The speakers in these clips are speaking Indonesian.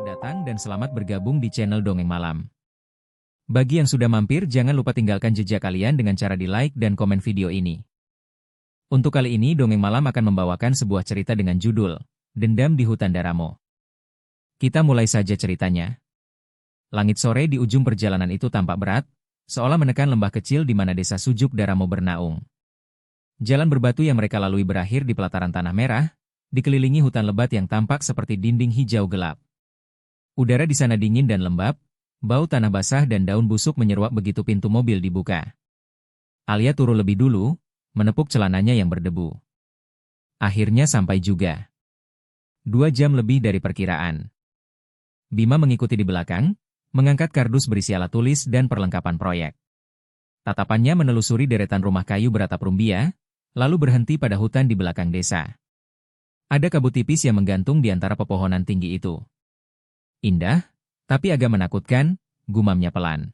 Selamat datang dan selamat bergabung di channel Dongeng Malam. Bagi yang sudah mampir, jangan lupa tinggalkan jejak kalian dengan cara di-like dan komen video ini. Untuk kali ini, Dongeng Malam akan membawakan sebuah cerita dengan judul Dendam di Hutan Daramo. Kita mulai saja ceritanya. Langit sore di ujung perjalanan itu tampak berat, seolah menekan lembah kecil di mana desa Sujuk Daramo bernaung. Jalan berbatu yang mereka lalui berakhir di pelataran tanah merah, dikelilingi hutan lebat yang tampak seperti dinding hijau gelap. Udara di sana dingin dan lembab, bau tanah basah dan daun busuk menyeruak begitu pintu mobil dibuka. Alia turun lebih dulu, menepuk celananya yang berdebu. Akhirnya sampai juga. 2 jam lebih dari perkiraan. Bima mengikuti di belakang, mengangkat kardus berisi alat tulis dan perlengkapan proyek. Tatapannya menelusuri deretan rumah kayu beratap rumbia, lalu berhenti pada hutan di belakang desa. Ada kabut tipis yang menggantung di antara pepohonan tinggi itu. Indah, tapi agak menakutkan, gumamnya pelan.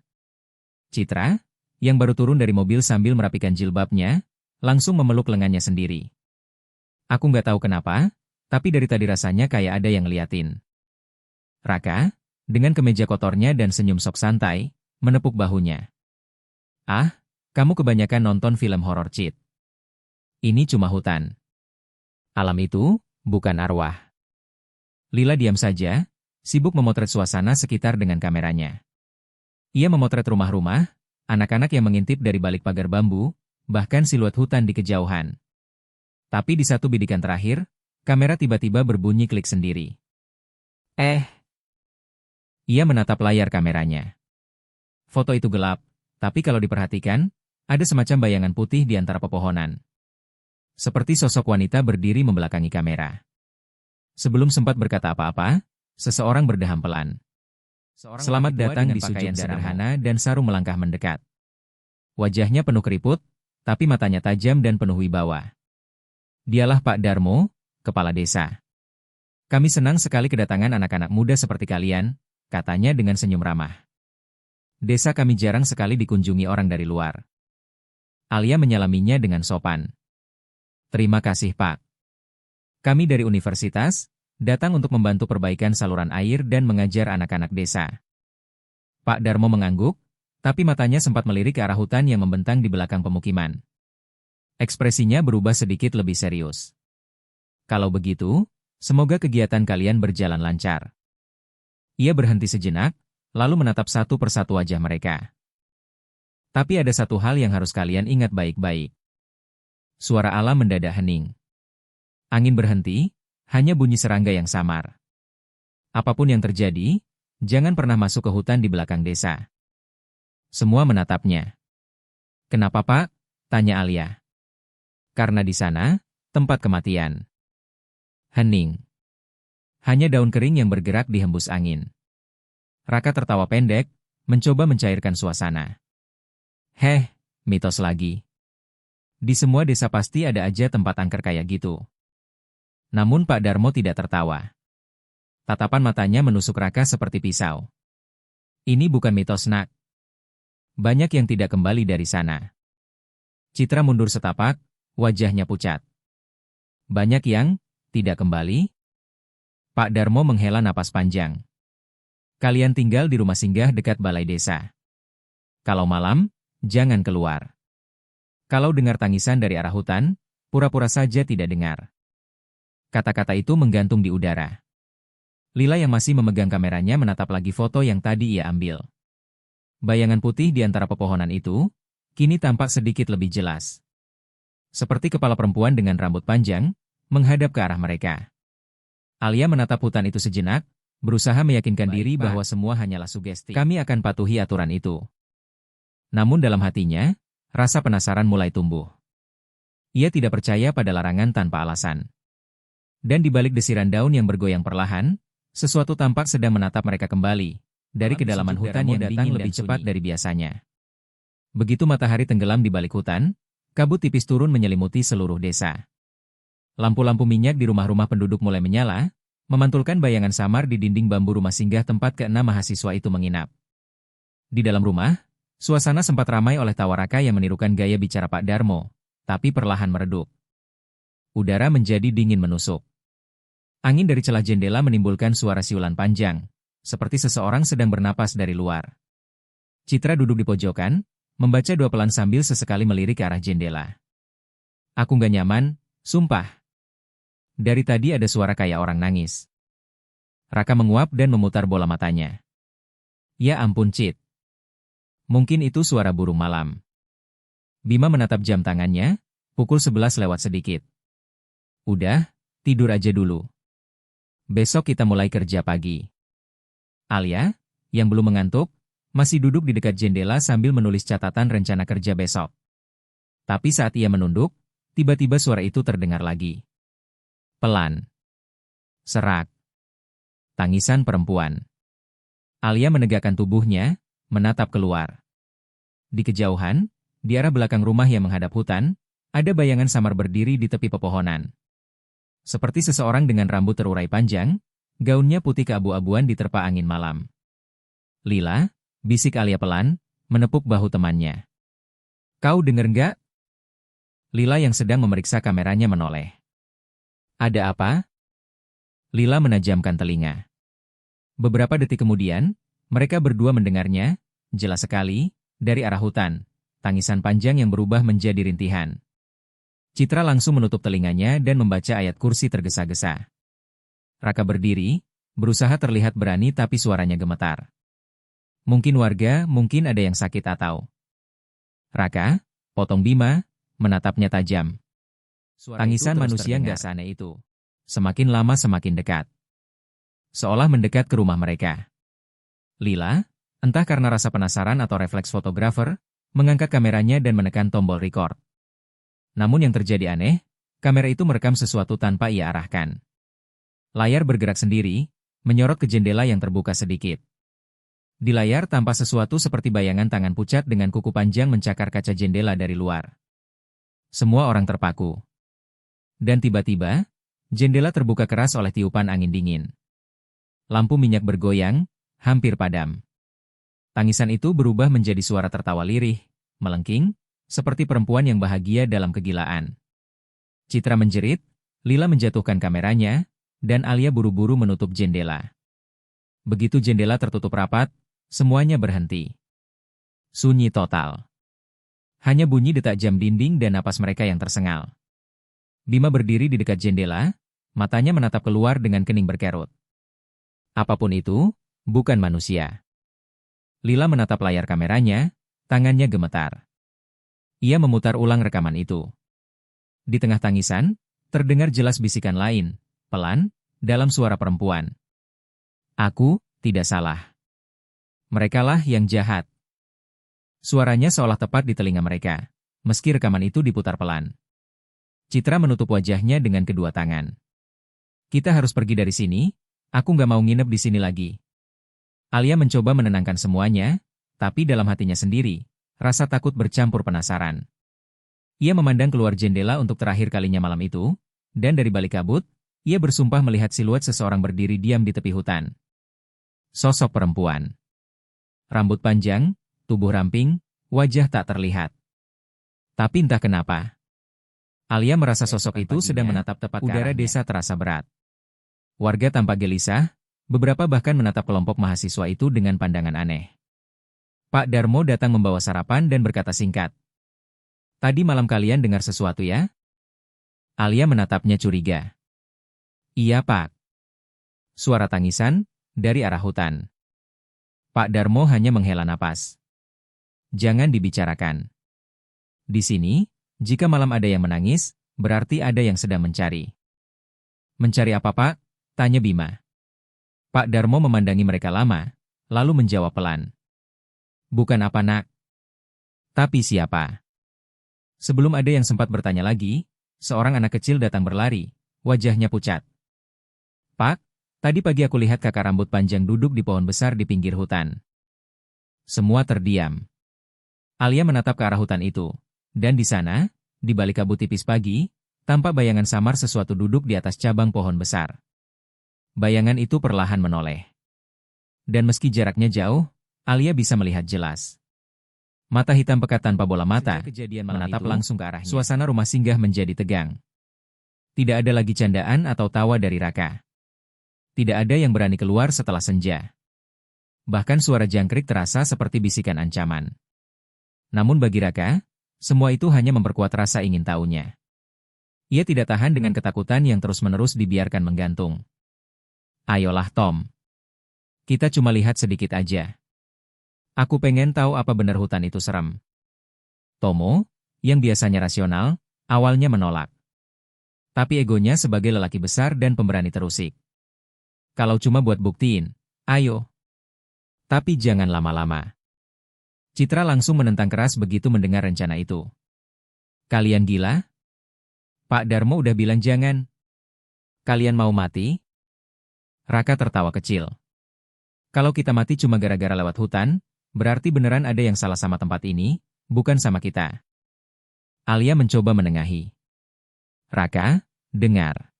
Citra, yang baru turun dari mobil sambil merapikan jilbabnya, langsung memeluk lengannya sendiri. Aku nggak tahu kenapa, tapi dari tadi rasanya kayak ada yang ngeliatin. Raka, dengan kemeja kotornya dan senyum sok santai, menepuk bahunya. Ah, kamu kebanyakan nonton film horor cheat. Ini cuma hutan. Alam itu, bukan arwah. Lila diam saja, sibuk memotret suasana sekitar dengan kameranya. Ia memotret rumah-rumah, anak-anak yang mengintip dari balik pagar bambu, bahkan siluet hutan di kejauhan. Tapi di satu bidikan terakhir, kamera tiba-tiba berbunyi klik sendiri. Ia menatap layar kameranya. Foto itu gelap, tapi kalau diperhatikan, ada semacam bayangan putih di antara pepohonan. Seperti sosok wanita berdiri membelakangi kamera. Sebelum sempat berkata apa-apa, seseorang berdeham pelan. Selamat datang di Sujuk sederhana dan sarung melangkah mendekat. Wajahnya penuh keriput, tapi matanya tajam dan penuh wibawa. Dialah Pak Darmo, kepala desa. Kami senang sekali kedatangan anak-anak muda seperti kalian, katanya dengan senyum ramah. Desa kami jarang sekali dikunjungi orang dari luar. Alia menyalaminya dengan sopan. Terima kasih Pak. Kami dari universitas, datang untuk membantu perbaikan saluran air dan mengajar anak-anak desa. Pak Darmo mengangguk, tapi matanya sempat melirik ke arah hutan yang membentang di belakang pemukiman. Ekspresinya berubah sedikit lebih serius. Kalau begitu, semoga kegiatan kalian berjalan lancar. Ia berhenti sejenak, lalu menatap satu persatu wajah mereka. Tapi ada satu hal yang harus kalian ingat baik-baik. Suara alam mendadak hening. Angin berhenti, hanya bunyi serangga yang samar. Apapun yang terjadi, jangan pernah masuk ke hutan di belakang desa. Semua menatapnya. Kenapa Pak? Tanya Alia. Karena di sana, tempat kematian. Hening. Hanya daun kering yang bergerak dihembus angin. Raka tertawa pendek, mencoba mencairkan suasana. Mitos lagi. Di semua desa pasti ada aja tempat angker kayak gitu. Namun Pak Darmo tidak tertawa. Tatapan matanya menusuk Raka seperti pisau. Ini bukan mitos nak. Banyak yang tidak kembali dari sana. Citra mundur setapak, wajahnya pucat. Banyak yang tidak kembali? Pak Darmo menghela napas panjang. Kalian tinggal di rumah singgah dekat balai desa. Kalau malam, jangan keluar. Kalau dengar tangisan dari arah hutan, pura-pura saja tidak dengar. Kata-kata itu menggantung di udara. Lila yang masih memegang kameranya menatap lagi foto yang tadi ia ambil. Bayangan putih di antara pepohonan itu, kini tampak sedikit lebih jelas. Seperti kepala perempuan dengan rambut panjang, menghadap ke arah mereka. Alia menatap hutan itu sejenak, berusaha meyakinkan diri bahwa semua hanyalah sugesti. Kami akan patuhi aturan itu. Namun dalam hatinya, rasa penasaran mulai tumbuh. Ia tidak percaya pada larangan tanpa alasan. Dan di balik desiran daun yang bergoyang perlahan, sesuatu tampak sedang menatap mereka kembali, dari kedalaman hutan yang datang lebih cepat dari biasanya. Begitu matahari tenggelam di balik hutan, kabut tipis turun menyelimuti seluruh desa. Lampu-lampu minyak di rumah-rumah penduduk mulai menyala, memantulkan bayangan samar di dinding bambu rumah singgah tempat ke-6 mahasiswa itu menginap. Di dalam rumah, suasana sempat ramai oleh tawa Raka yang menirukan gaya bicara Pak Darmo, tapi perlahan meredup. Udara menjadi dingin menusuk. Angin dari celah jendela menimbulkan suara siulan panjang, seperti seseorang sedang bernapas dari luar. Citra duduk di pojokan, membaca doa pelan sambil sesekali melirik ke arah jendela. Aku nggak nyaman, sumpah. Dari tadi ada suara kayak orang nangis. Raka menguap dan memutar bola matanya. Ya ampun Cit. Mungkin itu suara burung malam. Bima menatap jam tangannya, pukul 11 lewat sedikit. Udah, tidur aja dulu. Besok kita mulai kerja pagi. Alia, yang belum mengantuk, masih duduk di dekat jendela sambil menulis catatan rencana kerja besok. Tapi saat ia menunduk, tiba-tiba suara itu terdengar lagi. Pelan. Serak. Tangisan perempuan. Alia menegakkan tubuhnya, menatap keluar. Di kejauhan, di arah belakang rumah yang menghadap hutan, ada bayangan samar berdiri di tepi pepohonan. Seperti seseorang dengan rambut terurai panjang, gaunnya putih keabu-abuan diterpa angin malam. Lila, bisik Alia pelan, menepuk bahu temannya. Kau denger nggak? Lila yang sedang memeriksa kameranya menoleh. Ada apa? Lila menajamkan telinga. Beberapa detik kemudian, mereka berdua mendengarnya, jelas sekali, dari arah hutan, tangisan panjang yang berubah menjadi rintihan. Citra langsung menutup telinganya dan membaca ayat kursi tergesa-gesa. Raka berdiri, berusaha terlihat berani tapi suaranya gemetar. Mungkin warga, mungkin ada yang sakit atau... Raka, potong Bima, menatapnya tajam. Tangisan manusia nggak seaneh itu. Semakin lama semakin dekat. Seolah mendekat ke rumah mereka. Lila, entah karena rasa penasaran atau refleks fotografer, mengangkat kameranya dan menekan tombol record. Namun yang terjadi aneh, kamera itu merekam sesuatu tanpa ia arahkan. Layar bergerak sendiri, menyorot ke jendela yang terbuka sedikit. Di layar tampak sesuatu seperti bayangan tangan pucat dengan kuku panjang mencakar kaca jendela dari luar. Semua orang terpaku. Dan tiba-tiba, jendela terbuka keras oleh tiupan angin dingin. Lampu minyak bergoyang, hampir padam. Tangisan itu berubah menjadi suara tertawa lirih, melengking, seperti perempuan yang bahagia dalam kegilaan. Citra menjerit, Lila menjatuhkan kameranya, dan Alia buru-buru menutup jendela. Begitu jendela tertutup rapat, semuanya berhenti. Sunyi total. Hanya bunyi detak jam dinding dan napas mereka yang tersengal. Bima berdiri di dekat jendela, matanya menatap keluar dengan kening berkerut. Apapun itu, bukan manusia. Lila menatap layar kameranya, tangannya gemetar. Ia memutar ulang rekaman itu. Di tengah tangisan, terdengar jelas bisikan lain, pelan, dalam suara perempuan. Aku, tidak salah. Merekalah yang jahat. Suaranya seolah tepat di telinga mereka, meski rekaman itu diputar pelan. Citra menutup wajahnya dengan kedua tangan. Kita harus pergi dari sini, aku nggak mau nginep di sini lagi. Alia mencoba menenangkan semuanya, tapi dalam hatinya sendiri, rasa takut bercampur penasaran. Ia memandang keluar jendela untuk terakhir kalinya malam itu, dan dari balik kabut, ia bersumpah melihat siluet seseorang berdiri diam di tepi hutan. Sosok perempuan. Rambut panjang, tubuh ramping, wajah tak terlihat. Tapi entah kenapa, Alia merasa sosok itu sedang menatap tepat ke arahnya. Udara desa terasa berat. Warga tampak gelisah, beberapa bahkan menatap kelompok mahasiswa itu dengan pandangan aneh. Pak Darmo datang membawa sarapan dan berkata singkat. Tadi malam kalian dengar sesuatu ya? Alia menatapnya curiga. Iya Pak. Suara tangisan, dari arah hutan. Pak Darmo hanya menghela napas. Jangan dibicarakan. Di sini, jika malam ada yang menangis, berarti ada yang sedang mencari. Mencari apa Pak? Tanya Bima. Pak Darmo memandangi mereka lama, lalu menjawab pelan. Bukan apa nak. Tapi siapa? Sebelum ada yang sempat bertanya lagi, seorang anak kecil datang berlari, wajahnya pucat. Pak, tadi pagi aku lihat kakak rambut panjang duduk di pohon besar di pinggir hutan. Semua terdiam. Alia menatap ke arah hutan itu, dan di sana, di balik kabut tipis pagi, tampak bayangan samar sesuatu duduk di atas cabang pohon besar. Bayangan itu perlahan menoleh. Dan meski jaraknya jauh, Alia bisa melihat jelas. Mata hitam pekat tanpa bola mata, menatap langsung ke arahnya. Suasana rumah singgah menjadi tegang. Tidak ada lagi candaan atau tawa dari Raka. Tidak ada yang berani keluar setelah senja. Bahkan suara jangkrik terasa seperti bisikan ancaman. Namun bagi Raka, semua itu hanya memperkuat rasa ingin tahunya. Ia tidak tahan dengan ketakutan yang terus-menerus dibiarkan menggantung. Ayolah Tom. Kita cuma lihat sedikit aja. Aku pengen tahu apa benar hutan itu serem. Tomo, yang biasanya rasional, awalnya menolak. Tapi egonya sebagai lelaki besar dan pemberani terusik. Kalau cuma buat buktiin, ayo. Tapi jangan lama-lama. Citra langsung menentang keras begitu mendengar rencana itu. Kalian gila? Pak Darmo udah bilang jangan. Kalian mau mati? Raka tertawa kecil. Kalau kita mati cuma gara-gara lewat hutan, berarti beneran ada yang salah sama tempat ini, bukan sama kita. Alia mencoba menengahi. Raka, dengar.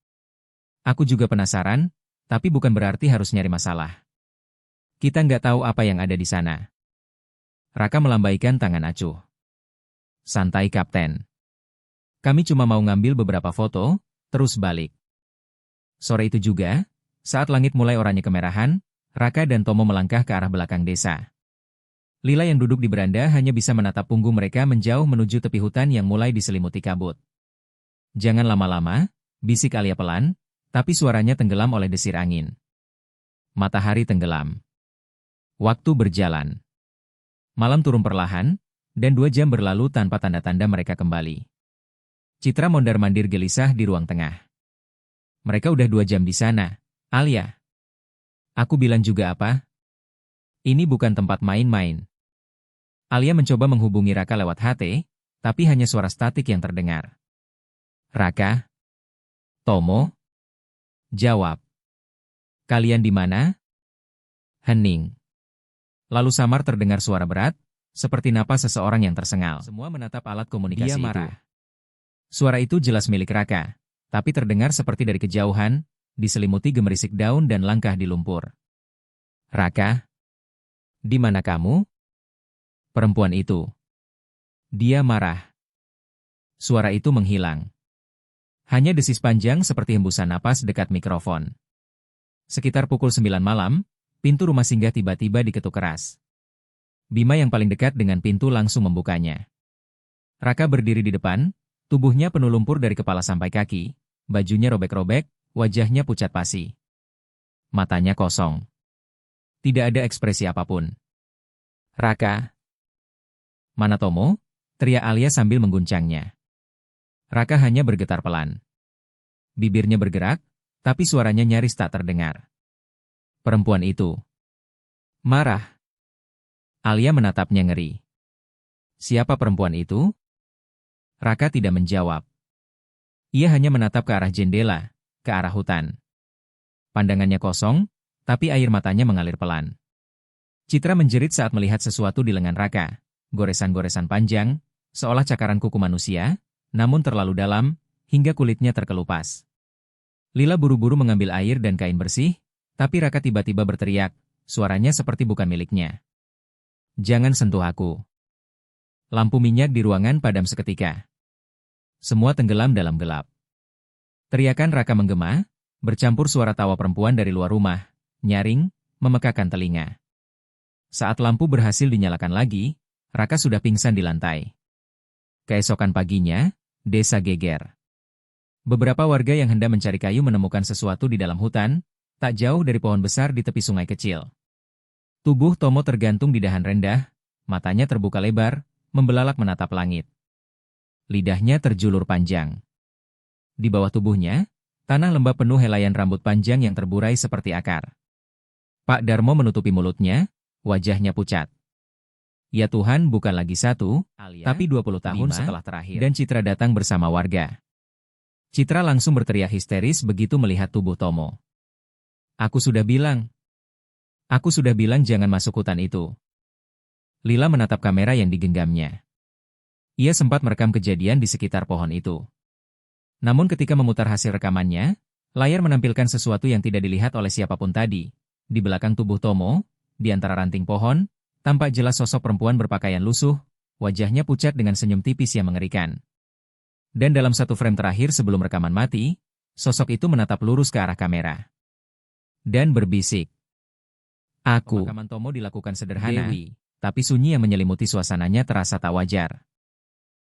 Aku juga penasaran, tapi bukan berarti harus nyari masalah. Kita nggak tahu apa yang ada di sana. Raka melambaikan tangan acuh. Santai Kapten. Kami cuma mau ngambil beberapa foto, terus balik. Sore itu juga, saat langit mulai oranye kemerahan, Raka dan Tomo melangkah ke arah belakang desa. Lila yang duduk di beranda hanya bisa menatap punggung mereka menjauh menuju tepi hutan yang mulai diselimuti kabut. Jangan lama-lama, bisik Alia pelan, tapi suaranya tenggelam oleh desir angin. Matahari tenggelam. Waktu berjalan. Malam turun perlahan, dan 2 jam berlalu tanpa tanda-tanda mereka kembali. Citra mondar-mandir gelisah di ruang tengah. Mereka udah 2 jam di sana, Alia. Aku bilang juga apa? Ini bukan tempat main-main. Alia mencoba menghubungi Raka lewat HT, tapi hanya suara statik yang terdengar. Raka? Tomo? Jawab. Kalian di mana? Hening. Lalu samar terdengar suara berat, seperti napas seseorang yang tersengal. Semua menatap alat komunikasi Dia itu. marah. Suara itu jelas milik Raka, tapi terdengar seperti dari kejauhan, diselimuti gemerisik daun dan langkah di lumpur. Raka? Di mana kamu? Perempuan itu. Dia marah. Suara itu menghilang. Hanya desis panjang seperti hembusan napas dekat mikrofon. Sekitar pukul 9 malam, pintu rumah singgah tiba-tiba diketuk keras. Bima yang paling dekat dengan pintu langsung membukanya. Raka berdiri di depan, tubuhnya penuh lumpur dari kepala sampai kaki, bajunya robek-robek, wajahnya pucat pasi. Matanya kosong. Tidak ada ekspresi apapun. Raka. Mana Tomo? Teriak Alia sambil mengguncangnya. Raka hanya bergetar pelan. Bibirnya bergerak, tapi suaranya nyaris tak terdengar. Perempuan itu. Marah. Alia menatapnya ngeri. Siapa perempuan itu? Raka tidak menjawab. Ia hanya menatap ke arah jendela, ke arah hutan. Pandangannya kosong, tapi air matanya mengalir pelan. Citra menjerit saat melihat sesuatu di lengan Raka. Goresan-goresan panjang, seolah cakaran kuku manusia, namun terlalu dalam, hingga kulitnya terkelupas. Lila buru-buru mengambil air dan kain bersih, tapi Raka tiba-tiba berteriak, suaranya seperti bukan miliknya. Jangan sentuh aku. Lampu minyak di ruangan padam seketika. Semua tenggelam dalam gelap. Teriakan Raka menggema, bercampur suara tawa perempuan dari luar rumah, nyaring, memekakan telinga. Saat lampu berhasil dinyalakan lagi, Raka sudah pingsan di lantai. Keesokan paginya, desa geger. Beberapa warga yang hendak mencari kayu menemukan sesuatu di dalam hutan, tak jauh dari pohon besar di tepi sungai kecil. Tubuh Tomo tergantung di dahan rendah, matanya terbuka lebar, membelalak menatap langit. Lidahnya terjulur panjang. Di bawah tubuhnya, tanah lembab penuh helaian rambut panjang yang terburai seperti akar. Pak Darmo menutupi mulutnya, wajahnya pucat. Ya Tuhan, bukan lagi 1, tapi 20 tahun setelah terakhir. Dan Citra datang bersama warga. Citra langsung berteriak histeris begitu melihat tubuh Tomo. Aku sudah bilang jangan masuk hutan itu. Lila menatap kamera yang digenggamnya. Ia sempat merekam kejadian di sekitar pohon itu. Namun ketika memutar hasil rekamannya, layar menampilkan sesuatu yang tidak dilihat oleh siapapun tadi. Di belakang tubuh Tomo, di antara ranting pohon, tampak jelas sosok perempuan berpakaian lusuh, wajahnya pucat dengan senyum tipis yang mengerikan. Dan dalam satu frame terakhir sebelum rekaman mati, sosok itu menatap lurus ke arah kamera. Dan berbisik. Pemakaman Tomo dilakukan sederhana, Dewi, tapi sunyi yang menyelimuti suasananya terasa tak wajar.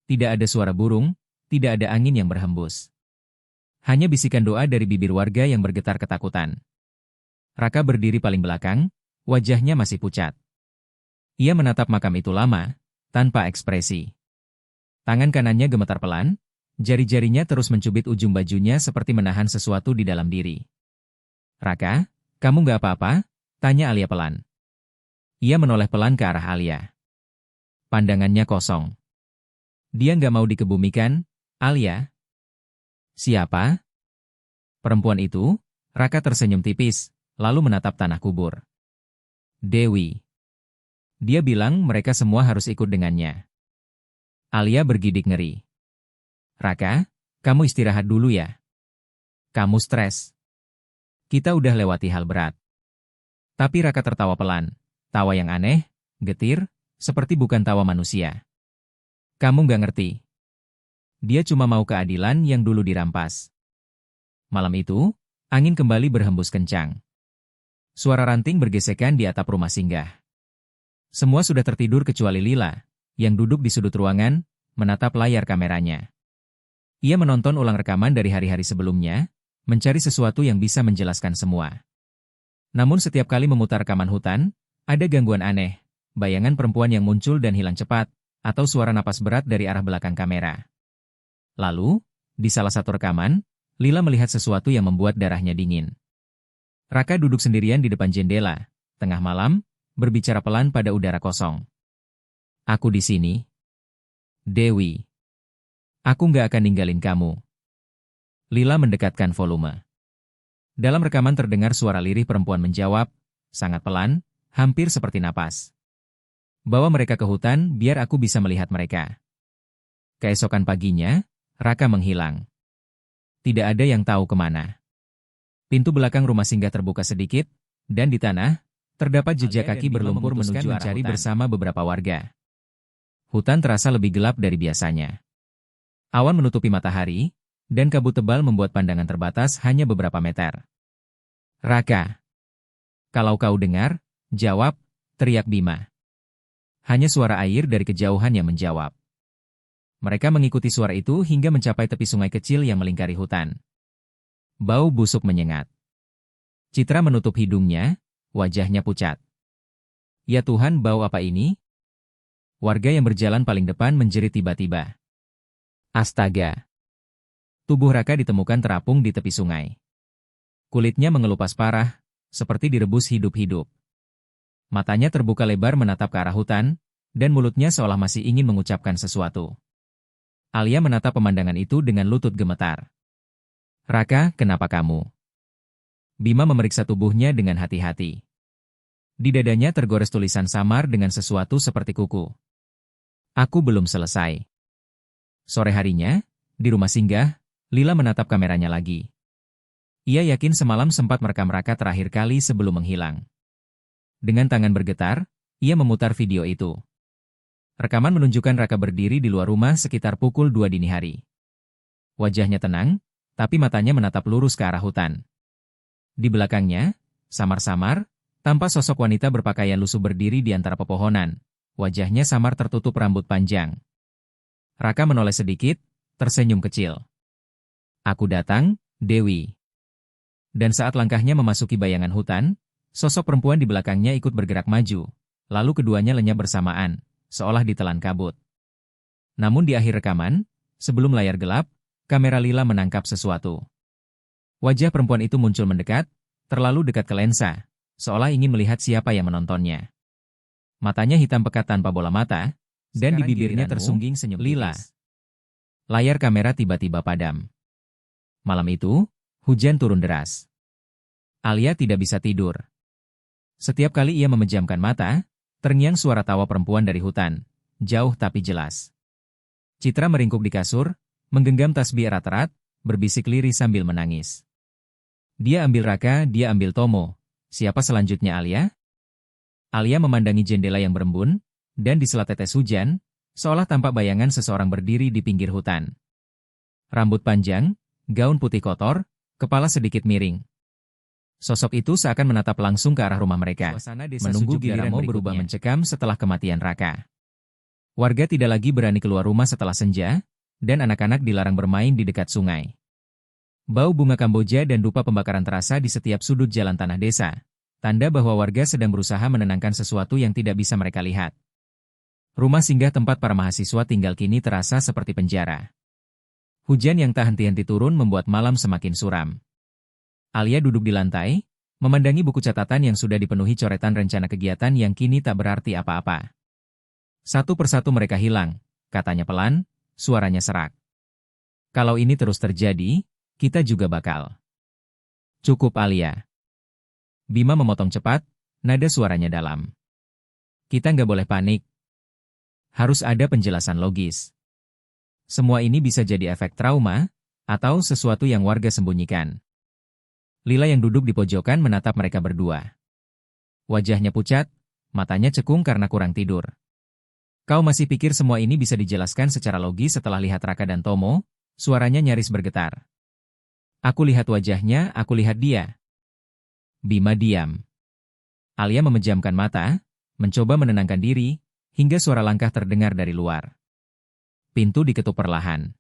Tidak ada suara burung, tidak ada angin yang berhembus. Hanya bisikan doa dari bibir warga yang bergetar ketakutan. Raka berdiri paling belakang, wajahnya masih pucat. Ia menatap makam itu lama, tanpa ekspresi. Tangan kanannya gemetar pelan, jari-jarinya terus mencubit ujung bajunya seperti menahan sesuatu di dalam diri. Raka, kamu gak apa-apa? Tanya Alia pelan. Ia menoleh pelan ke arah Alia. Pandangannya kosong. Dia gak mau dikebumikan, Alia. Siapa? Perempuan itu? Raka tersenyum tipis, lalu menatap tanah kubur. Dewi. Dia bilang mereka semua harus ikut dengannya. Alia bergidik ngeri. Raka, kamu istirahat dulu ya. Kamu stres. Kita udah lewati hal berat. Tapi Raka tertawa pelan, tawa yang aneh, getir, seperti bukan tawa manusia. Kamu gak ngerti. Dia cuma mau keadilan yang dulu dirampas. Malam itu, angin kembali berhembus kencang. Suara ranting bergesekan di atap rumah singgah. Semua sudah tertidur kecuali Lila, yang duduk di sudut ruangan, menatap layar kameranya. Ia menonton ulang rekaman dari hari-hari sebelumnya, mencari sesuatu yang bisa menjelaskan semua. Namun setiap kali memutar rekaman hutan, ada gangguan aneh, bayangan perempuan yang muncul dan hilang cepat, atau suara napas berat dari arah belakang kamera. Lalu, di salah satu rekaman, Lila melihat sesuatu yang membuat darahnya dingin. Raka duduk sendirian di depan jendela, tengah malam, berbicara pelan pada udara kosong. Aku di sini. Dewi. Aku nggak akan ninggalin kamu. Lila mendekatkan volume. Dalam rekaman terdengar suara lirih perempuan menjawab, sangat pelan, hampir seperti napas. Bawa mereka ke hutan biar aku bisa melihat mereka. Keesokan paginya, Raka menghilang. Tidak ada yang tahu kemana. Pintu belakang rumah singgah terbuka sedikit, dan di tanah, terdapat jejak kaki berlumpur menuju mencari bersama beberapa warga. Hutan terasa lebih gelap dari biasanya. Awan menutupi matahari, dan kabut tebal membuat pandangan terbatas hanya beberapa meter. Raka. Kalau kau dengar, jawab, teriak Bima. Hanya suara air dari kejauhan yang menjawab. Mereka mengikuti suara itu hingga mencapai tepi sungai kecil yang melingkari hutan. Bau busuk menyengat. Citra menutup hidungnya, wajahnya pucat. Ya Tuhan, bau apa ini? Warga yang berjalan paling depan menjerit tiba-tiba. Astaga! Tubuh Raka ditemukan terapung di tepi sungai. Kulitnya mengelupas parah, seperti direbus hidup-hidup. Matanya terbuka lebar menatap ke arah hutan, dan mulutnya seolah masih ingin mengucapkan sesuatu. Alia menatap pemandangan itu dengan lutut gemetar. Raka, kenapa kamu? Bima memeriksa tubuhnya dengan hati-hati. Di dadanya tergores tulisan samar dengan sesuatu seperti kuku. Aku belum selesai. Sore harinya, di rumah singgah, Lila menatap kameranya lagi. Ia yakin semalam sempat merekam Raka terakhir kali sebelum menghilang. Dengan tangan bergetar, ia memutar video itu. Rekaman menunjukkan Raka berdiri di luar rumah sekitar pukul 2 dini hari. Wajahnya tenang, tapi matanya menatap lurus ke arah hutan. Di belakangnya, samar-samar, tampak sosok wanita berpakaian lusuh berdiri di antara pepohonan. Wajahnya samar tertutup rambut panjang. Raka menoleh sedikit, tersenyum kecil. Aku datang, Dewi. Dan saat langkahnya memasuki bayangan hutan, sosok perempuan di belakangnya ikut bergerak maju, lalu keduanya lenyap bersamaan, seolah ditelan kabut. Namun di akhir rekaman, sebelum layar gelap, kamera Lila menangkap sesuatu. Wajah perempuan itu muncul mendekat, terlalu dekat ke lensa, seolah ingin melihat siapa yang menontonnya. Matanya hitam pekat tanpa bola mata, dan di bibirnya tersungging senyum Lila. Layar kamera tiba-tiba padam. Malam itu, hujan turun deras. Alia tidak bisa tidur. Setiap kali ia memejamkan mata, terngiang suara tawa perempuan dari hutan, jauh tapi jelas. Citra meringkuk di kasur, menggenggam tasbih erat-erat, berbisik lirih sambil menangis. Dia ambil Raka, dia ambil Tomo. Siapa selanjutnya Alia? Alia memandangi jendela yang berembun, dan di sela tetes hujan, seolah tampak bayangan seseorang berdiri di pinggir hutan. Rambut panjang, gaun putih kotor, kepala sedikit miring. Sosok itu seakan menatap langsung ke arah rumah mereka, menunggu giliran mau berubah mencekam setelah kematian Raka. Warga tidak lagi berani keluar rumah setelah senja, dan anak-anak dilarang bermain di dekat sungai. Bau bunga Kamboja dan dupa pembakaran terasa di setiap sudut jalan tanah desa, tanda bahwa warga sedang berusaha menenangkan sesuatu yang tidak bisa mereka lihat. Rumah singgah tempat para mahasiswa tinggal kini terasa seperti penjara. Hujan yang tak henti-henti turun membuat malam semakin suram. Alia duduk di lantai, memandangi buku catatan yang sudah dipenuhi coretan rencana kegiatan yang kini tak berarti apa-apa. Satu persatu mereka hilang, katanya pelan, suaranya serak. Kalau ini terus terjadi, kita juga bakal. Cukup Alia. Bima memotong cepat, nada suaranya dalam. Kita nggak boleh panik. Harus ada penjelasan logis. Semua ini bisa jadi efek trauma, atau sesuatu yang warga sembunyikan. Lila yang duduk di pojokan menatap mereka berdua. Wajahnya pucat, matanya cekung karena kurang tidur. Kau masih pikir semua ini bisa dijelaskan secara logis setelah lihat Raka dan Tomo? Suaranya nyaris bergetar. Aku lihat wajahnya, aku lihat dia. Bima diam. Alia memejamkan mata, mencoba menenangkan diri, hingga suara langkah terdengar dari luar. Pintu diketuk perlahan.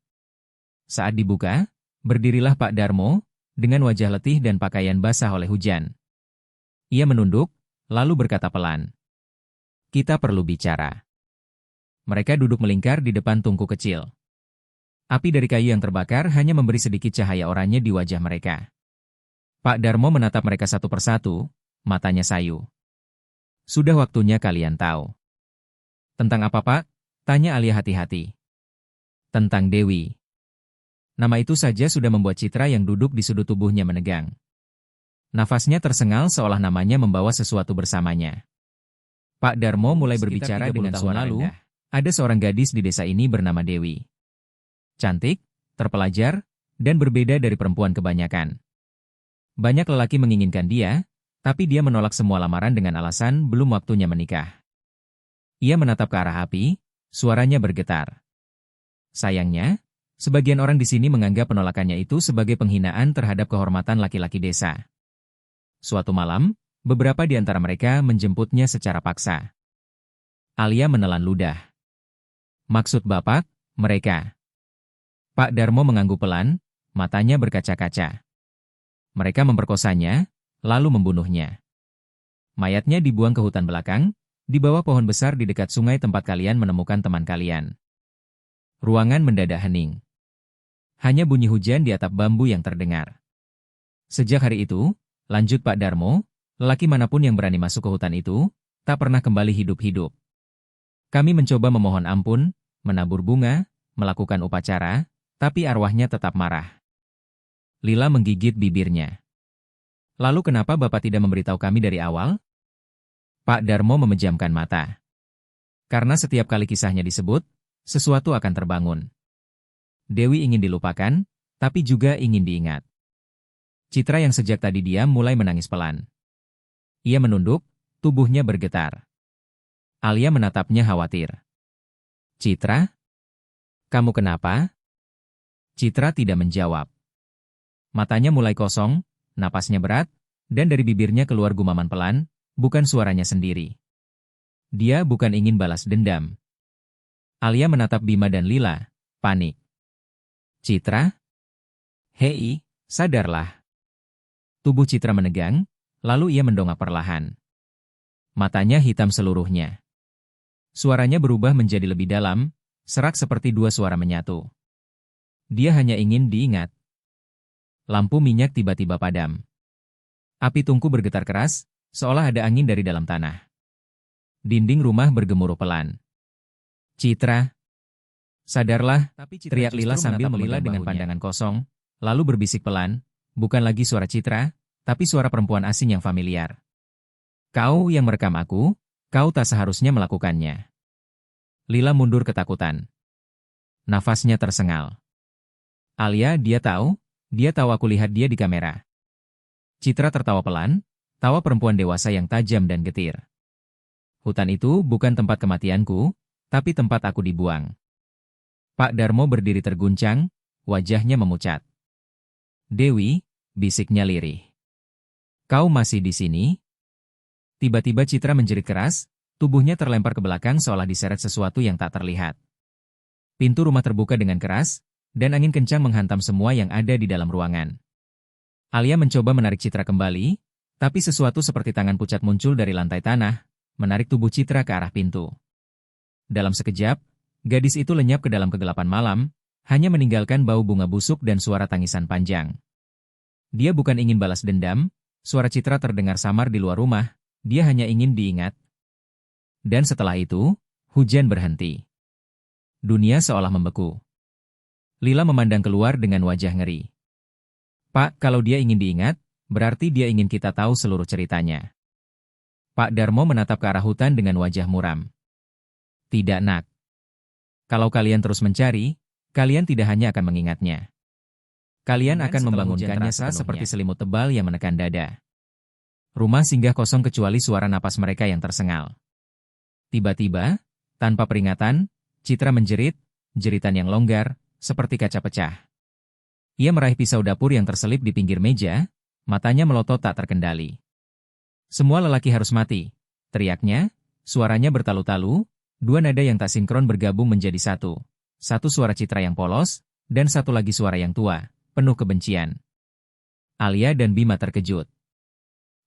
Saat dibuka, berdirilah Pak Darmo, dengan wajah letih dan pakaian basah oleh hujan. Ia menunduk, lalu berkata pelan. Kita perlu bicara. Mereka duduk melingkar di depan tungku kecil. Api dari kayu yang terbakar hanya memberi sedikit cahaya oranye di wajah mereka. Pak Darmo menatap mereka satu persatu, matanya sayu. Sudah waktunya kalian tahu. Tentang apa, Pak? Tanya Alia hati-hati. Tentang Dewi. Nama itu saja sudah membuat Citra yang duduk di sudut tubuhnya menegang. Nafasnya tersengal seolah namanya membawa sesuatu bersamanya. Pak Darmo mulai berbicara dengan suara rendah. Ada seorang gadis di desa ini bernama Dewi. Cantik, terpelajar, dan berbeda dari perempuan kebanyakan. Banyak lelaki menginginkan dia, tapi dia menolak semua lamaran dengan alasan belum waktunya menikah. Ia menatap ke arah api, suaranya bergetar. Sayangnya, sebagian orang di sini menganggap penolakannya itu sebagai penghinaan terhadap kehormatan laki-laki desa. Suatu malam, beberapa di antara mereka menjemputnya secara paksa. Alia menelan ludah. Maksud Bapak, mereka. Pak Darmo mengangguk pelan, matanya berkaca-kaca. Mereka memperkosanya, lalu membunuhnya. Mayatnya dibuang ke hutan belakang, di bawah pohon besar di dekat sungai tempat kalian menemukan teman kalian. Ruangan mendadak hening. Hanya bunyi hujan di atap bambu yang terdengar. Sejak hari itu, lanjut Pak Darmo, lelaki manapun yang berani masuk ke hutan itu, tak pernah kembali hidup-hidup. Kami mencoba memohon ampun, menabur bunga, melakukan upacara, tapi arwahnya tetap marah. Lila menggigit bibirnya. Lalu kenapa Bapak tidak memberitahu kami dari awal? Pak Darmo memejamkan mata. Karena setiap kali kisahnya disebut, sesuatu akan terbangun. Dewi ingin dilupakan, tapi juga ingin diingat. Citra yang sejak tadi diam mulai menangis pelan. Ia menunduk, tubuhnya bergetar. Alia menatapnya khawatir. Citra? Kamu kenapa? Citra tidak menjawab. Matanya mulai kosong, napasnya berat, dan dari bibirnya keluar gumaman pelan, bukan suaranya sendiri. Dia bukan ingin balas dendam. Alia menatap Bima dan Lila, panik. Citra? Hei, sadarlah. Tubuh Citra menegang, lalu ia mendongak perlahan. Matanya hitam seluruhnya. Suaranya berubah menjadi lebih dalam, serak seperti dua suara menyatu. Dia hanya ingin diingat. Lampu minyak tiba-tiba padam. Api tungku bergetar keras, seolah ada angin dari dalam tanah. Dinding rumah bergemuruh pelan. Citra, sadarlah, teriak Lila sambil melila dengan pandangan kosong, lalu berbisik pelan, bukan lagi suara Citra, tapi suara perempuan asing yang familiar. Kau yang merekam aku, kau tak seharusnya melakukannya. Lila mundur ketakutan. Nafasnya tersengal. Alia, dia tahu aku lihat dia di kamera. Citra tertawa pelan, tawa perempuan dewasa yang tajam dan getir. Hutan itu bukan tempat kematianku, tapi tempat aku dibuang. Pak Darmo berdiri terguncang, wajahnya memucat. Dewi, bisiknya lirih. Kau masih di sini? Tiba-tiba Citra menjerit keras, tubuhnya terlempar ke belakang seolah diseret sesuatu yang tak terlihat. Pintu rumah terbuka dengan keras, dan angin kencang menghantam semua yang ada di dalam ruangan. Alia mencoba menarik Citra kembali, tapi sesuatu seperti tangan pucat muncul dari lantai tanah, menarik tubuh Citra ke arah pintu. Dalam sekejap, gadis itu lenyap ke dalam kegelapan malam, hanya meninggalkan bau bunga busuk dan suara tangisan panjang. Dia bukan ingin balas dendam, suara Citra terdengar samar di luar rumah, dia hanya ingin diingat. Dan setelah itu, hujan berhenti. Dunia seolah membeku. Lila memandang keluar dengan wajah ngeri. Pak, kalau dia ingin diingat, berarti dia ingin kita tahu seluruh ceritanya. Pak Darmo menatap ke arah hutan dengan wajah muram. Tidak, Nak. Kalau kalian terus mencari, kalian tidak hanya akan mengingatnya. Kalian akan membangunkannya seperti selimut tebal yang menekan dada. Rumah singgah kosong kecuali suara napas mereka yang tersengal. Tiba-tiba, tanpa peringatan, Citra menjerit, jeritan yang longgar, seperti kaca pecah. Ia meraih pisau dapur yang terselip di pinggir meja, matanya melotot tak terkendali. Semua lelaki harus mati, teriaknya, suaranya bertalu-talu, dua nada yang tak sinkron bergabung menjadi satu. Satu suara Citra yang polos, dan satu lagi suara yang tua, penuh kebencian. Alia dan Bima terkejut.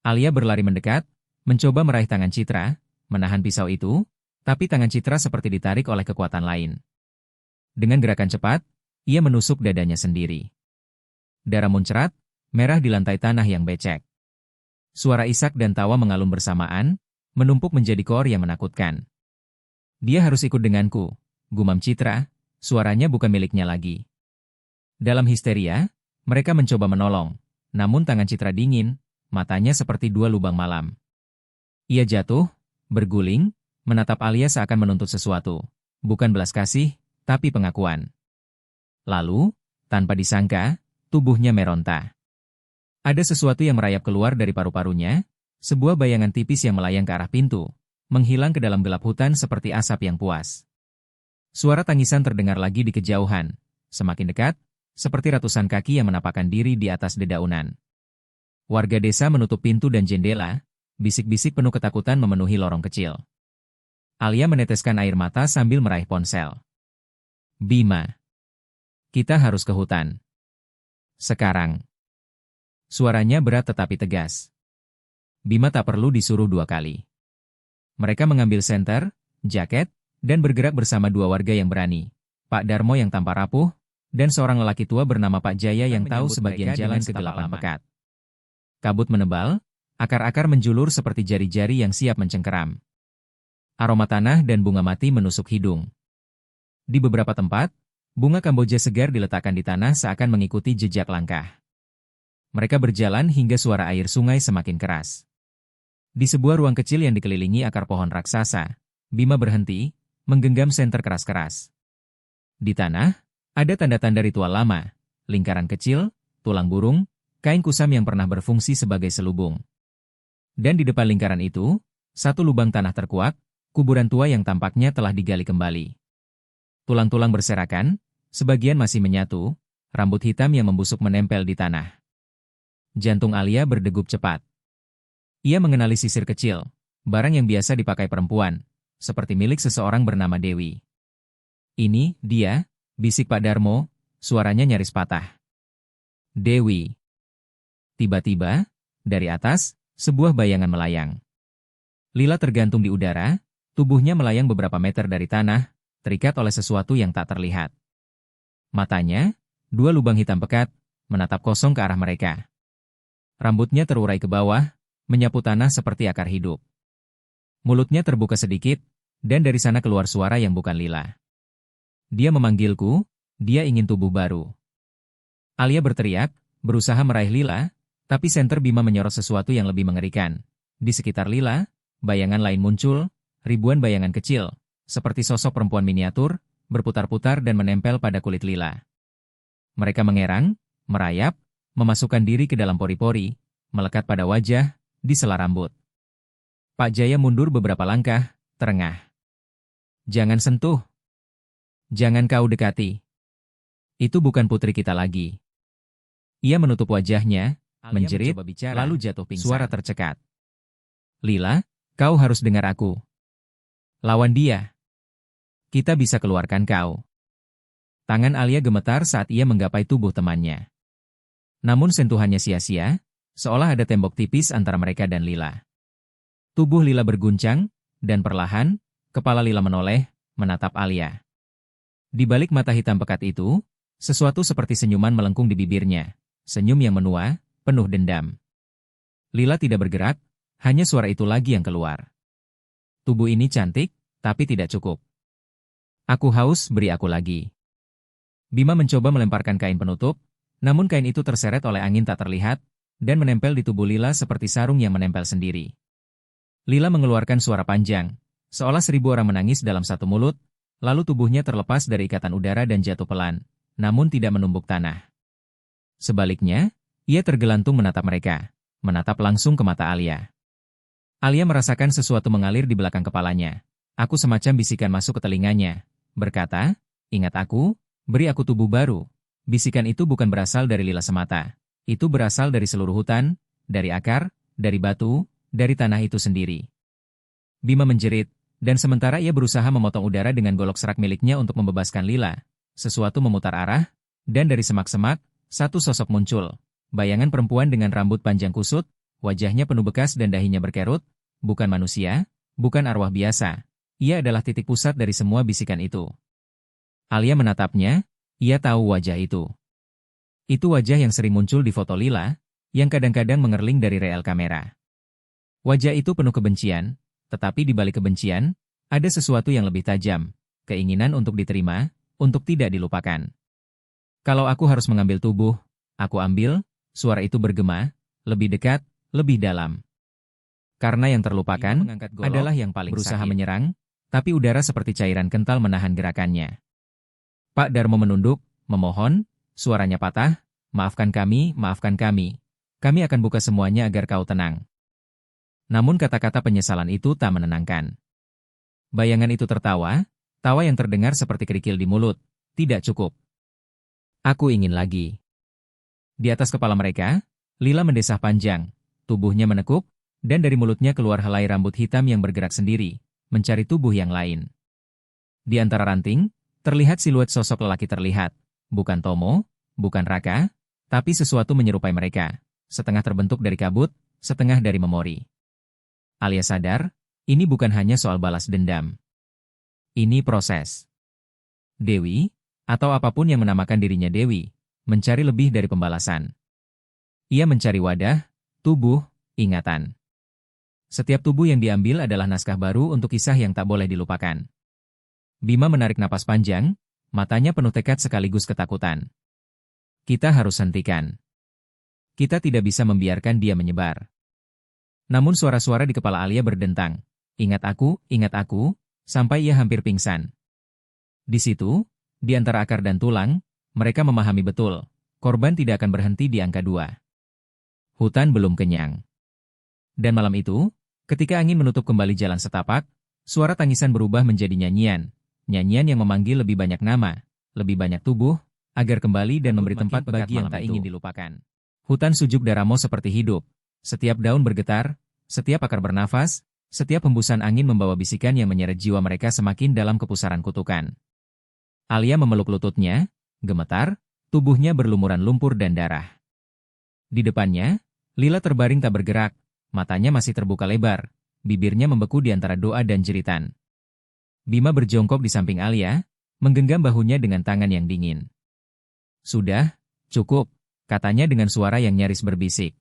Alia berlari mendekat, mencoba meraih tangan Citra, menahan pisau itu, tapi tangan Citra seperti ditarik oleh kekuatan lain. Dengan gerakan cepat, ia menusuk dadanya sendiri. Darah muncrat, merah di lantai tanah yang becek. Suara isak dan tawa mengalun bersamaan, menumpuk menjadi kor yang menakutkan. Dia harus ikut denganku, gumam Citra, suaranya bukan miliknya lagi. Dalam histeria, mereka mencoba menolong, namun tangan Citra dingin, matanya seperti dua lubang malam. Ia jatuh, berguling, menatap Alia seakan menuntut sesuatu, bukan belas kasih, tapi pengakuan. Lalu, tanpa disangka, tubuhnya meronta. Ada sesuatu yang merayap keluar dari paru-parunya, sebuah bayangan tipis yang melayang ke arah pintu, menghilang ke dalam gelap hutan seperti asap yang puas. Suara tangisan terdengar lagi di kejauhan, semakin dekat, seperti ratusan kaki yang menapakkan diri di atas dedaunan. Warga desa menutup pintu dan jendela, bisik-bisik penuh ketakutan memenuhi lorong kecil. Alia meneteskan air mata sambil meraih ponsel. Bima. Kita harus ke hutan. Sekarang. Suaranya berat tetapi tegas. Bima tak perlu disuruh dua kali. Mereka mengambil senter, jaket, dan bergerak bersama dua warga yang berani. Pak Darmo yang tampak rapuh, dan seorang lelaki tua bernama Pak Jaya yang tahu sebagian jalan kegelapan pekat. Kabut menebal, akar-akar menjulur seperti jari-jari yang siap mencengkeram. Aroma tanah dan bunga mati menusuk hidung. Di beberapa tempat, bunga Kamboja segar diletakkan di tanah seakan mengikuti jejak langkah. Mereka berjalan hingga suara air sungai semakin keras. Di sebuah ruang kecil yang dikelilingi akar pohon raksasa, Bima berhenti, menggenggam senter keras-keras. Di tanah, ada tanda-tanda ritual lama, lingkaran kecil, tulang burung, kain kusam yang pernah berfungsi sebagai selubung. Dan di depan lingkaran itu, satu lubang tanah terkuak, kuburan tua yang tampaknya telah digali kembali. Tulang-tulang berserakan, sebagian masih menyatu, rambut hitam yang membusuk menempel di tanah. Jantung Alia berdegup cepat. Ia mengenali sisir kecil, barang yang biasa dipakai perempuan, seperti milik seseorang bernama Dewi. Ini, dia, bisik Pak Darmo, suaranya nyaris patah. Dewi. Tiba-tiba, dari atas, sebuah bayangan melayang. Lila tergantung di udara, tubuhnya melayang beberapa meter dari tanah, terikat oleh sesuatu yang tak terlihat. Matanya, dua lubang hitam pekat, menatap kosong ke arah mereka. Rambutnya terurai ke bawah, menyapu tanah seperti akar hidup. Mulutnya terbuka sedikit, dan dari sana keluar suara yang bukan Lila. Dia memanggilku, dia ingin tubuh baru. Alia berteriak, berusaha meraih Lila, tapi senter Bima menyorot sesuatu yang lebih mengerikan. Di sekitar Lila, bayangan lain muncul, ribuan bayangan kecil, seperti sosok perempuan miniatur, berputar-putar dan menempel pada kulit Lila. Mereka mengerang, merayap, memasukkan diri ke dalam pori-pori, melekat pada wajah, di sela rambut. Pak Jaya mundur beberapa langkah, terengah. Jangan sentuh. Jangan kau dekati. Itu bukan putri kita lagi. Ia menutup wajahnya, menjerit, lalu jatuh pingsan. Suara tercekat. Lila, kau harus dengar aku. Lawan dia. Kita bisa keluarkan kau. Tangan Alia gemetar saat ia menggapai tubuh temannya. Namun sentuhannya sia-sia, seolah ada tembok tipis antara mereka dan Lila. Tubuh Lila berguncang, dan perlahan, kepala Lila menoleh, menatap Alia. Di balik mata hitam pekat itu, sesuatu seperti senyuman melengkung di bibirnya. Senyum yang menua, penuh dendam. Lila tidak bergerak, hanya suara itu lagi yang keluar. Tubuh ini cantik, tapi tidak cukup. Aku haus, beri aku lagi. Bima mencoba melemparkan kain penutup, namun kain itu terseret oleh angin tak terlihat, dan menempel di tubuh Lila seperti sarung yang menempel sendiri. Lila mengeluarkan suara panjang, seolah 1000 orang menangis dalam satu mulut, lalu tubuhnya terlepas dari ikatan udara dan jatuh pelan, namun tidak menumbuk tanah. Sebaliknya, ia tergelantung menatap mereka, menatap langsung ke mata Alia. Alia merasakan sesuatu mengalir di belakang kepalanya. Aku semacam bisikan masuk ke telinganya, berkata, ingat aku, beri aku tubuh baru. Bisikan itu bukan berasal dari Lila semata. Itu berasal dari seluruh hutan, dari akar, dari batu, dari tanah itu sendiri. Bima menjerit, dan sementara ia berusaha memotong udara dengan golok serak miliknya untuk membebaskan Lila, sesuatu memutar arah, dan dari semak-semak, satu sosok muncul. Bayangan perempuan dengan rambut panjang kusut, wajahnya penuh bekas dan dahinya berkerut, bukan manusia, bukan arwah biasa. Ia adalah titik pusat dari semua bisikan itu. Alia menatapnya, ia tahu wajah itu. Itu wajah yang sering muncul di foto Lila, yang kadang-kadang mengerling dari reel kamera. Wajah itu penuh kebencian, tetapi di balik kebencian, ada sesuatu yang lebih tajam, keinginan untuk diterima, untuk tidak dilupakan. Kalau aku harus mengambil tubuh, aku ambil, suara itu bergema, lebih dekat, lebih dalam. Karena yang terlupakan adalah yang paling berusaha menyerang, tapi udara seperti cairan kental menahan gerakannya. Pak Darmo menunduk, memohon, suaranya patah, maafkan kami, kami akan buka semuanya agar kau tenang. Namun kata-kata penyesalan itu tak menenangkan. Bayangan itu tertawa, tawa yang terdengar seperti kerikil di mulut, tidak cukup. Aku ingin lagi. Di atas kepala mereka, Lila mendesah panjang, tubuhnya menekuk, dan dari mulutnya keluar helai rambut hitam yang bergerak sendiri, mencari tubuh yang lain. Di antara ranting, terlihat siluet sosok lelaki terlihat, bukan Tomo, bukan Raka, tapi sesuatu menyerupai mereka, setengah terbentuk dari kabut, setengah dari memori. Alia sadar, ini bukan hanya soal balas dendam. Ini proses. Dewi, atau apapun yang menamakan dirinya Dewi, mencari lebih dari pembalasan. Ia mencari wadah, tubuh, ingatan. Setiap tubuh yang diambil adalah naskah baru untuk kisah yang tak boleh dilupakan. Bima menarik napas panjang, matanya penuh tekad sekaligus ketakutan. Kita harus hentikan. Kita tidak bisa membiarkan dia menyebar. Namun suara-suara di kepala Alia berdentang. Ingat aku, sampai ia hampir pingsan. Di situ, di antara akar dan tulang, mereka memahami betul, korban tidak akan berhenti di angka 2. Hutan belum kenyang. Dan malam itu, ketika angin menutup kembali jalan setapak, suara tangisan berubah menjadi nyanyian. Nyanyian yang memanggil lebih banyak nama, lebih banyak tubuh, agar kembali dan memberi tempat bagi yang tak ingin dilupakan. Hutan Sujuk Daramo seperti hidup. Setiap daun bergetar, setiap akar bernafas, setiap hembusan angin membawa bisikan yang menyeret jiwa mereka semakin dalam kepusaran kutukan. Alia memeluk lututnya, gemetar, tubuhnya berlumuran lumpur dan darah. Di depannya, Lila terbaring tak bergerak, matanya masih terbuka lebar, bibirnya membeku di antara doa dan jeritan. Bima berjongkok di samping Alia, menggenggam bahunya dengan tangan yang dingin. Sudah, cukup, katanya dengan suara yang nyaris berbisik.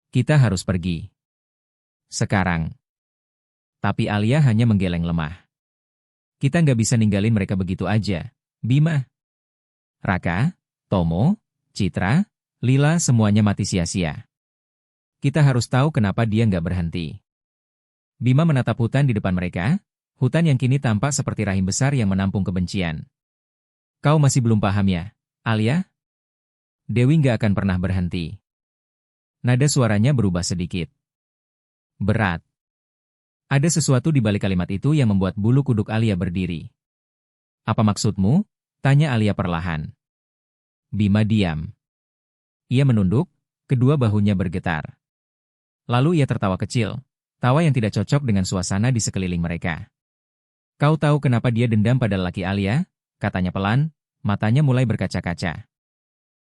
Kita harus pergi. Sekarang. Tapi Alia hanya menggeleng lemah. Kita nggak bisa ninggalin mereka begitu aja, Bima. Raka, Tomo, Citra, Lila semuanya mati sia-sia. Kita harus tahu kenapa dia nggak berhenti. Bima menatap hutan di depan mereka, hutan yang kini tampak seperti rahim besar yang menampung kebencian. Kau masih belum paham ya, Alia? Dewi nggak akan pernah berhenti. Nada suaranya berubah sedikit. Berat. Ada sesuatu di balik kalimat itu yang membuat bulu kuduk Alia berdiri. Apa maksudmu? Tanya Alia perlahan. Bima diam. Ia menunduk, Kedua bahunya bergetar. Lalu ia tertawa kecil, tawa yang tidak cocok dengan suasana di sekeliling mereka. Kau tahu kenapa dia dendam pada lelaki Alia? Katanya pelan, matanya mulai berkaca-kaca.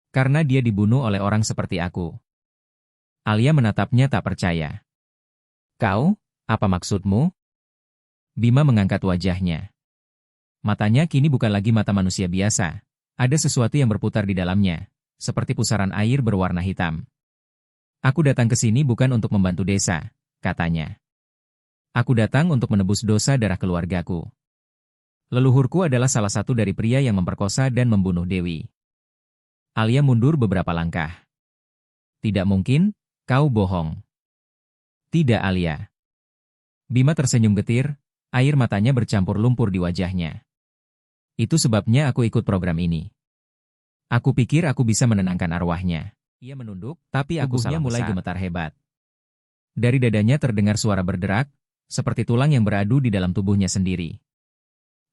Karena dia dibunuh oleh orang seperti aku. Alia menatapnya tak percaya. Kau, apa maksudmu? Bima mengangkat wajahnya. Matanya kini bukan lagi mata manusia biasa. Ada sesuatu yang berputar di dalamnya, seperti pusaran air berwarna hitam. Aku datang ke sini bukan untuk membantu desa, katanya. Aku datang untuk menebus dosa darah keluargaku. Leluhurku adalah salah satu dari pria yang memperkosa dan membunuh Dewi. Alia mundur beberapa langkah. Tidak mungkin, kau bohong. Tidak, Alia. Bima tersenyum getir, air matanya bercampur lumpur di wajahnya. Itu sebabnya aku ikut program ini. Aku pikir aku bisa menenangkan arwahnya. Ia menunduk, tapi tubuhnya mulai gemetar hebat. Dari dadanya terdengar suara berderak, seperti tulang yang beradu di dalam tubuhnya sendiri.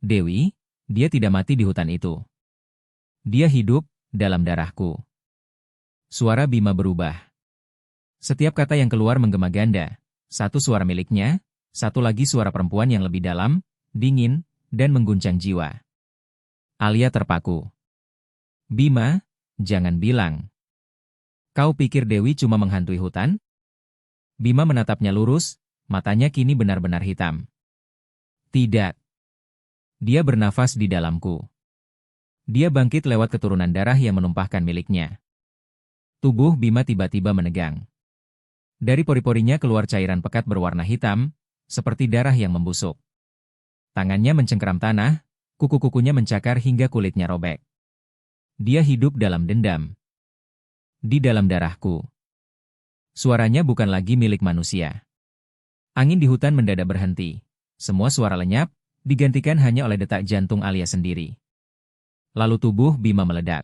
Dewi, dia tidak mati di hutan itu. Dia hidup dalam darahku. Suara Bima berubah. Setiap kata yang keluar menggema ganda, satu suara miliknya, satu lagi suara perempuan yang lebih dalam, dingin, dan mengguncang jiwa. Alia terpaku. Bima, jangan bilang. Kau pikir Dewi cuma menghantui hutan? Bima menatapnya lurus, matanya kini benar-benar hitam. Tidak. Dia bernafas di dalamku. Dia bangkit lewat keturunan darah yang menumpahkan miliknya. Tubuh Bima tiba-tiba menegang. Dari pori-porinya keluar cairan pekat berwarna hitam, seperti darah yang membusuk. Tangannya mencengkeram tanah, kuku-kukunya mencakar hingga kulitnya robek. Dia hidup dalam dendam. Di dalam darahku. Suaranya bukan lagi milik manusia. Angin di hutan mendadak berhenti. Semua suara lenyap, digantikan hanya oleh detak jantung Alia sendiri. Lalu tubuh Bima meledak.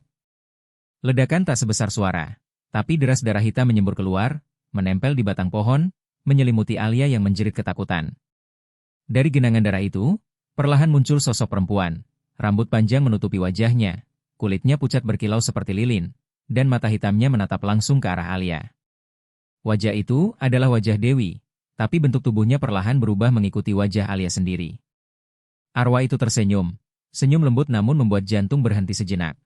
Ledakan tak sebesar suara, tapi deras darah hitam menyembur keluar, menempel di batang pohon, menyelimuti Alia yang menjerit ketakutan. Dari genangan darah itu, perlahan muncul sosok perempuan. Rambut panjang menutupi wajahnya, kulitnya pucat berkilau seperti lilin, dan mata hitamnya menatap langsung ke arah Alia. Wajah itu adalah wajah Dewi, tapi bentuk tubuhnya perlahan berubah mengikuti wajah Alia sendiri. Arwah itu tersenyum, senyum lembut namun membuat jantung berhenti sejenak.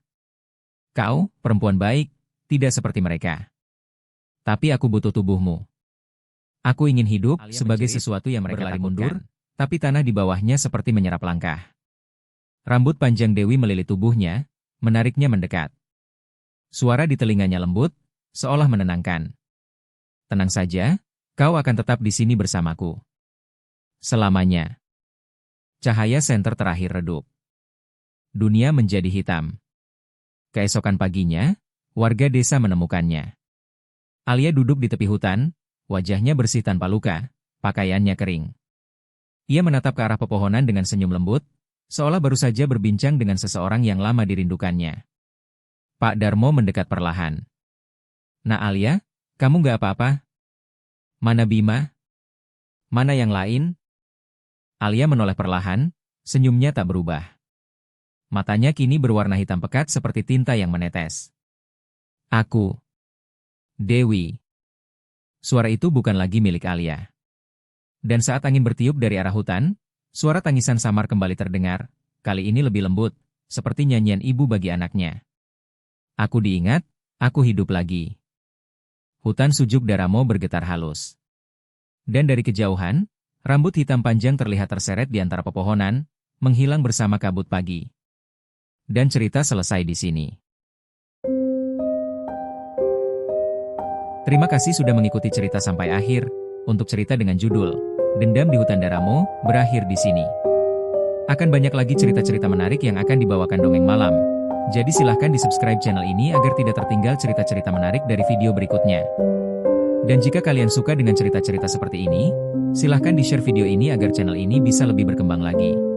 Kau, perempuan baik, tidak seperti mereka. Tapi aku butuh tubuhmu. Aku ingin hidup sebagai sesuatu yang mereka berlari mundur, tapi tanah di bawahnya seperti menyerap langkah. Rambut panjang Dewi melilit tubuhnya, menariknya mendekat. Suara di telinganya lembut, seolah menenangkan. Tenang saja, kau akan tetap di sini bersamaku. Selamanya. Cahaya senter terakhir redup. Dunia menjadi hitam. Keesokan paginya, warga desa menemukannya. Alia duduk di tepi hutan, wajahnya bersih tanpa luka, pakaiannya kering. Ia menatap ke arah pepohonan dengan senyum lembut, seolah baru saja berbincang dengan seseorang yang lama dirindukannya. Pak Darmo mendekat perlahan. Nah Alia, kamu gak apa-apa? Mana Bima? Mana yang lain? Alia menoleh perlahan, senyumnya tak berubah. Matanya kini berwarna hitam pekat seperti tinta yang menetes. Aku. Dewi. Suara itu bukan lagi milik Alia. Dan saat angin bertiup dari arah hutan, suara tangisan samar kembali terdengar, kali ini lebih lembut, seperti nyanyian ibu bagi anaknya. Aku diingat, aku hidup lagi. Hutan Sujuk Daramo bergetar halus. Dan dari kejauhan, rambut hitam panjang terlihat terseret di antara pepohonan, menghilang bersama kabut pagi. Dan cerita selesai di sini. Terima kasih sudah mengikuti cerita sampai akhir. Untuk cerita dengan judul Dendam di Hutan Daramo berakhir di sini. Akan banyak lagi cerita-cerita menarik yang akan dibawakan Dongeng Malam. Jadi silahkan di-subscribe channel ini agar tidak tertinggal cerita-cerita menarik dari video berikutnya. Dan jika kalian suka dengan cerita-cerita seperti ini, silahkan di-share video ini agar channel ini bisa lebih berkembang lagi.